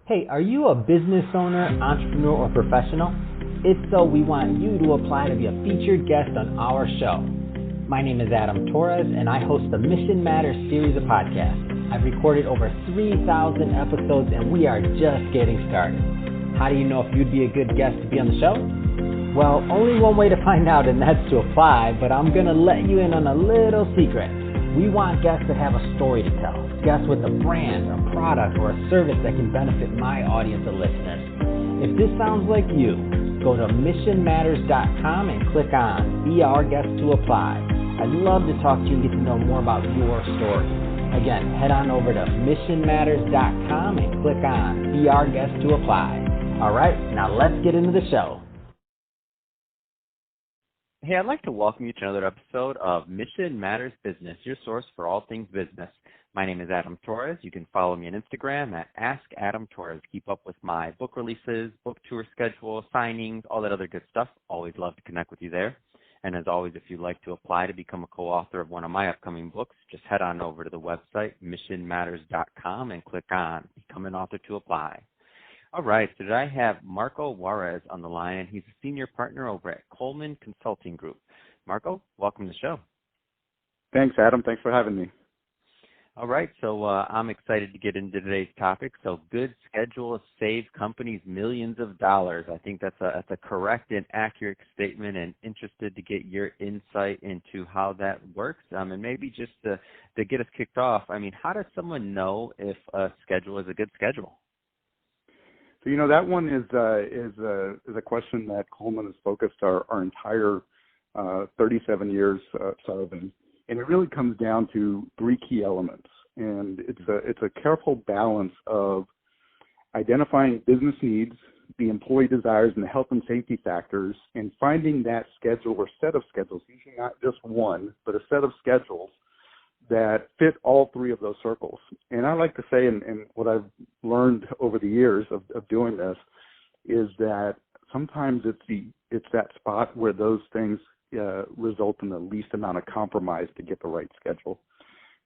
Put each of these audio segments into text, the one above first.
Hey, are you a business owner, entrepreneur, or professional? If so, we want you to apply to be a featured guest on our show. My name is Adam Torres, and I host the Mission Matters series of podcasts. I've recorded over 3,000 episodes, and we are just getting started. How do you know if you'd be a good guest to be on the show? Well, only one way to find out, and that's to apply, but I'm going to let you in on a little secret. We want guests that have a story to tell, guests with a brand, a product, or a service that can benefit my audience of listeners. If this sounds like you, go to missionmatters.com and click on Be Our Guest to apply. I'd love to talk to you and get to know more about your story. Again, head on over to missionmatters.com and click on Be Our Guest to apply. All right, now let's get into the show. Hey, I'd like to welcome you to another episode of Mission Matters Business, your source for all things business. My name is Adam Torres. You can follow me on Instagram at AskAdamTorres. Keep up with my book releases, book tour schedule, signings, all that other good stuff. Always love to connect with you there. And as always, if you'd like to apply to become a co-author of one of my upcoming books, just head on over to the website, missionmatters.com, and click on Become an Author to apply. All right, so today I have Marco Juarez on the line, and he's a senior partner over at Coleman Consulting Group. Marco, welcome to the show. Thanks, Adam. Thanks for having me. All right, so I'm excited to get into today's topic. So good schedules save companies millions of dollars. I think that's a correct and accurate statement, and interested to get your insight into how that works. And maybe just to get us kicked off, I mean, how does someone know if a schedule is a good schedule? So, that one is a question that Coleman has focused our entire 37 years serving. And it really comes down to three key elements. And it's a careful balance of identifying business needs, the employee desires, and the health and safety factors, and finding that schedule or set of schedules, usually not just one, but a set of schedules that fit all three of those circles. And I like to say, and what I've learned over the years of doing this, is that sometimes it's that spot where those things result in the least amount of compromise to get the right schedule.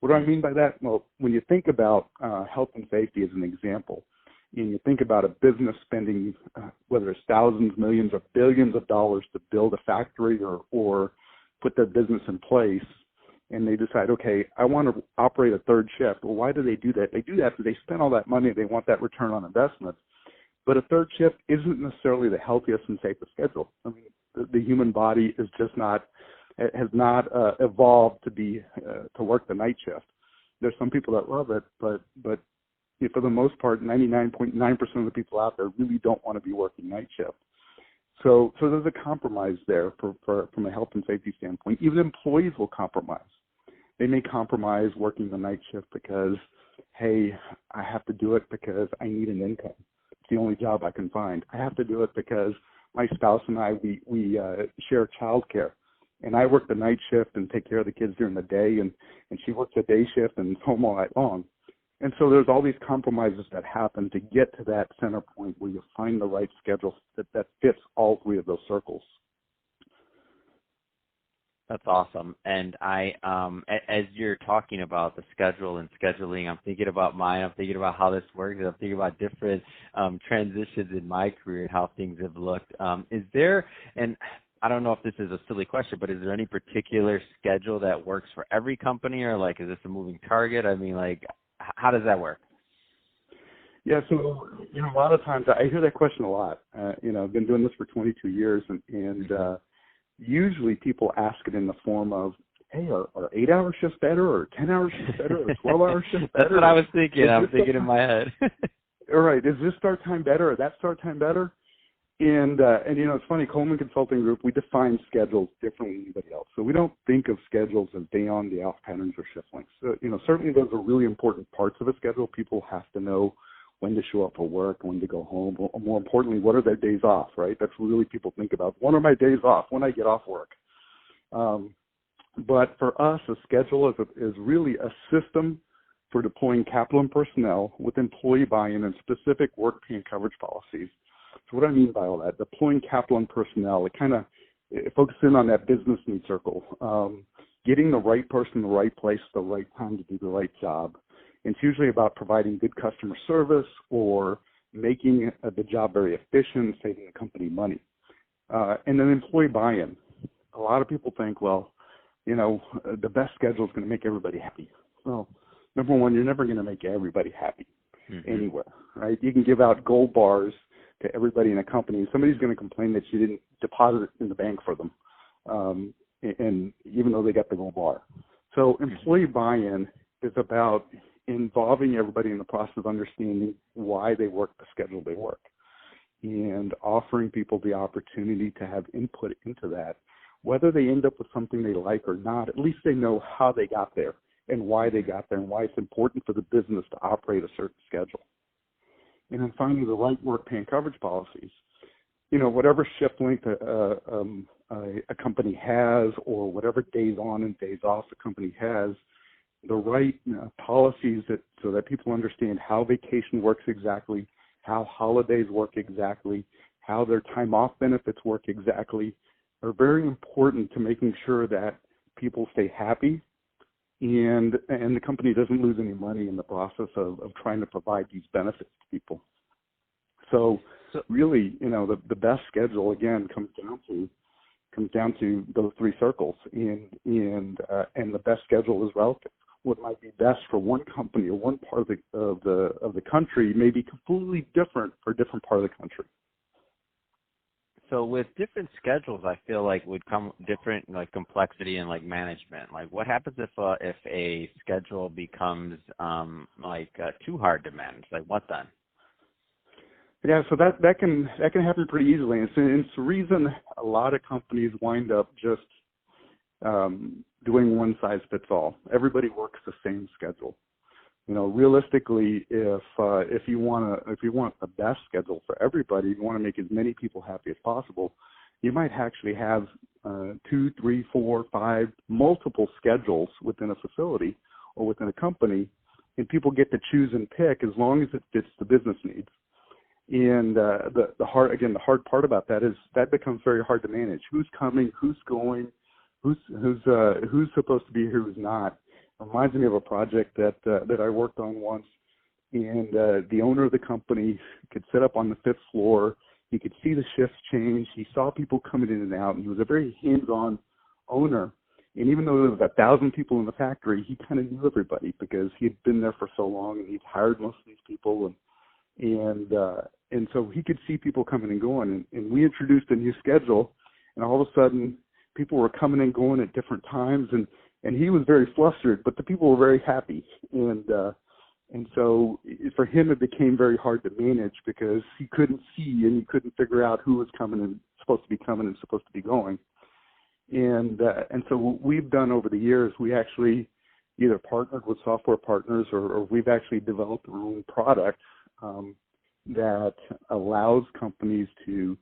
What do I mean by that? Well, when you think about health and safety as an example, and you think about a business spending, whether it's thousands, millions, or billions of dollars to build a factory or put their business in place, and they decide, okay, I want to operate a third shift. Well, why do they do that? They do that because they spend all that money. They want that return on investment. But a third shift isn't necessarily the healthiest and safest schedule. I mean, the human body is just has not evolved to work the night shift. There's some people that love it, but for the most part, 99.9% of the people out there really don't want to be working night shift. So there's a compromise there from a health and safety standpoint. Even employees will compromise. They may compromise working the night shift because, hey, I have to do it because I need an income. It's the only job I can find. I have to do it because my spouse and I, we share childcare, and I work the night shift and take care of the kids during the day, and she works a day shift and is home all night long. And so there's all these compromises that happen to get to that center point where you find the right schedule that fits all three of those circles. That's awesome. And I, as you're talking about the schedule and scheduling, I'm thinking about mine. I'm thinking about how this works. I'm thinking about different transitions in my career and how things have looked. Is there, and I don't know if this is a silly question, but is there any particular schedule that works for every company, or is this a moving target? I mean, how does that work? Yeah, so, a lot of times I hear that question a lot. I've been doing this for 22 years, and usually people ask it in the form of, hey, are 8-hour shifts better, or 10-hour shifts better, or 12-hour shifts better? That's what I was thinking. I'm thinking in my head. All right, is this start time better, or that start time better? And it's funny, Coleman Consulting Group, we define schedules differently than anybody else. So we don't think of schedules as day on, day off patterns or shift lengths. So, certainly those are really important parts of a schedule. People have to know when to show up for work, when to go home, or more importantly, what are their days off, right? That's what really people think about. When are my days off? When I get off work? But for us, a schedule is really a system for deploying capital and personnel with employee buy-in and specific work pay and coverage policies. So what do I mean by all that? Deploying capital and personnel, it focuses in on that business need circle, getting the right person in the right place at the right time to do the right job. It's usually about providing good customer service or making the job very efficient, saving the company money. And then employee buy-in. A lot of people think, well, the best schedule is going to make everybody happy. Well, number one, you're never going to make everybody happy anywhere, right? You can give out gold bars to everybody in a company. Somebody's going to complain that you didn't deposit it in the bank for them, and even though they got the gold bar. So employee buy-in is about involving everybody in the process of understanding why they work the schedule they work and offering people the opportunity to have input into that. Whether they end up with something they like or not, at least they know how they got there and why they got there and why it's important for the business to operate a certain schedule. And then finally, the right work pay and coverage policies. Whatever shift length a company has, or whatever days on and days off the company has, the right policies so that people understand how vacation works exactly, how holidays work exactly, how their time off benefits work exactly, are very important to making sure that people stay happy and the company doesn't lose any money in the process of trying to provide these benefits to people. So really, the best schedule again comes down to those three circles, and the best schedule is relative. What might be best for one company or one part of the country may be completely different for a different part of the country. So with different schedules, I feel like would come different complexity and management. What happens if a schedule becomes too hard to manage? What then? Yeah, so that can happen pretty easily. And it's the reason a lot of companies wind up just doing one size fits all. Everybody works the same schedule. Realistically, if you want the best schedule for everybody, you want to make as many people happy as possible, you might actually have 2, 3, 4, 5 multiple schedules within a facility or within a company, and people get to choose and pick as long as it fits the business needs. And the hard part about that is that becomes very hard to manage. Who's coming? Who's going? Who's supposed to be here? Who's not? It reminds me of a project that I worked on once, and the owner of the company could sit up on the 5th floor. He could see the shifts change. He saw people coming in and out, and he was a very hands-on owner. And even though there was 1,000 people in the factory, he kind of knew everybody because he had been there for so long, and he'd hired most of these people, and so he could see people coming and going. And we introduced a new schedule, and all of a sudden, people were coming and going at different times, and he was very flustered, but the people were very happy. And so for him, it became very hard to manage because he couldn't see and he couldn't figure out who was coming and supposed to be coming and supposed to be going. And so what we've done over the years, we actually either partnered with software partners or we've actually developed our own product that allows companies to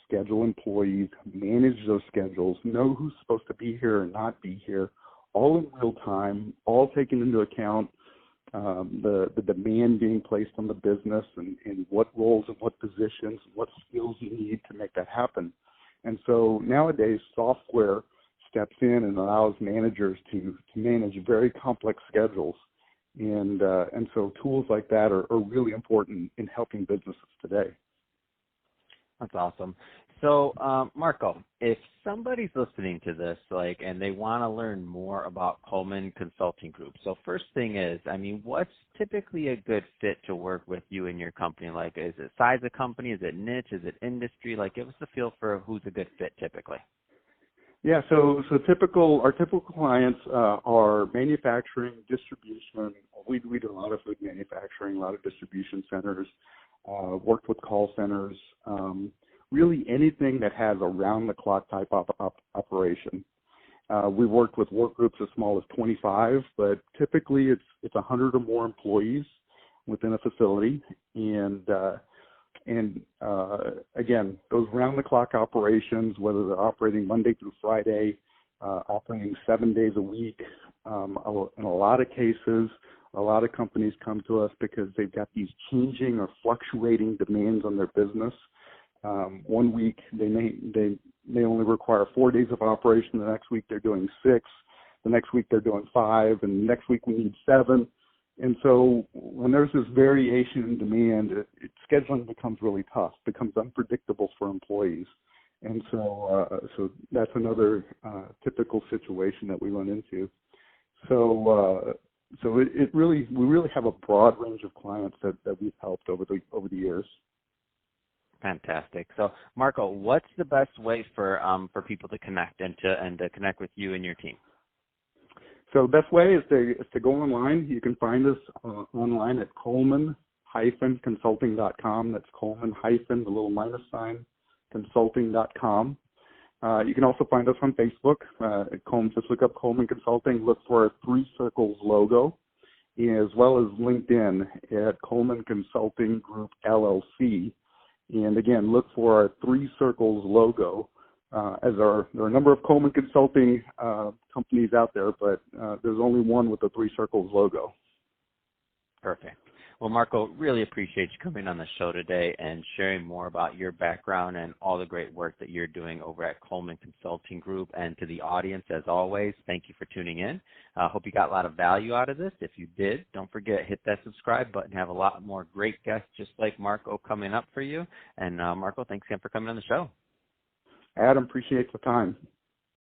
schedule employees, manage those schedules, know who's supposed to be here and not be here, all in real time, all taking into account the demand being placed on the business and what roles and what positions and what skills you need to make that happen. And so nowadays, software steps in and allows managers to manage very complex schedules. And so tools like that are really important in helping businesses today. That's awesome. So, Marco, if somebody's listening to this, and they want to learn more about Coleman Consulting Group, so first thing is, what's typically a good fit to work with you and your company? Is it size of company? Is it niche? Is it industry? Give us a feel for who's a good fit typically. Yeah, so our typical clients are manufacturing, distribution. We do a lot of food manufacturing, a lot of distribution centers, worked with call centers, really anything that has around-the-clock type of operation. We've worked with work groups as small as 25, but typically it's 100 or more employees within a facility. And again, those round-the-clock operations, whether they're operating Monday through Friday, operating 7 days a week, in a lot of cases, a lot of companies come to us because they've got these changing or fluctuating demands on their business. 1 week they may only require 4 days of operation. The next week they're doing 6. The next week they're doing 5, and next week we need 7. And so when there's this variation in demand, scheduling becomes really tough, becomes unpredictable for employees. And so that's another typical situation that we run into. So we really have a broad range of clients that we've helped over the years. Fantastic. So, Marco, what's the best way for people to connect and to connect with you and your team? So the best way is to go online. You can find us online at Coleman-consulting.com. That's Coleman- the little minus sign, consulting.com. You can also find us on Facebook. Just look up Coleman Consulting, look for our 3 Circles logo, as well as LinkedIn at Coleman Consulting Group, LLC. And again, look for our 3 Circles logo. There are a number of Coleman Consulting companies out there, but there's only one with the 3 Circles logo. Perfect. Well, Marco, really appreciate you coming on the show today and sharing more about your background and all the great work that you're doing over at Coleman Consulting Group. And to the audience, as always, thank you for tuning in. I hope you got a lot of value out of this. If you did, don't forget, hit that subscribe button. Have a lot more great guests just like Marco coming up for you. And Marco, thanks again for coming on the show. Adam, appreciate the time.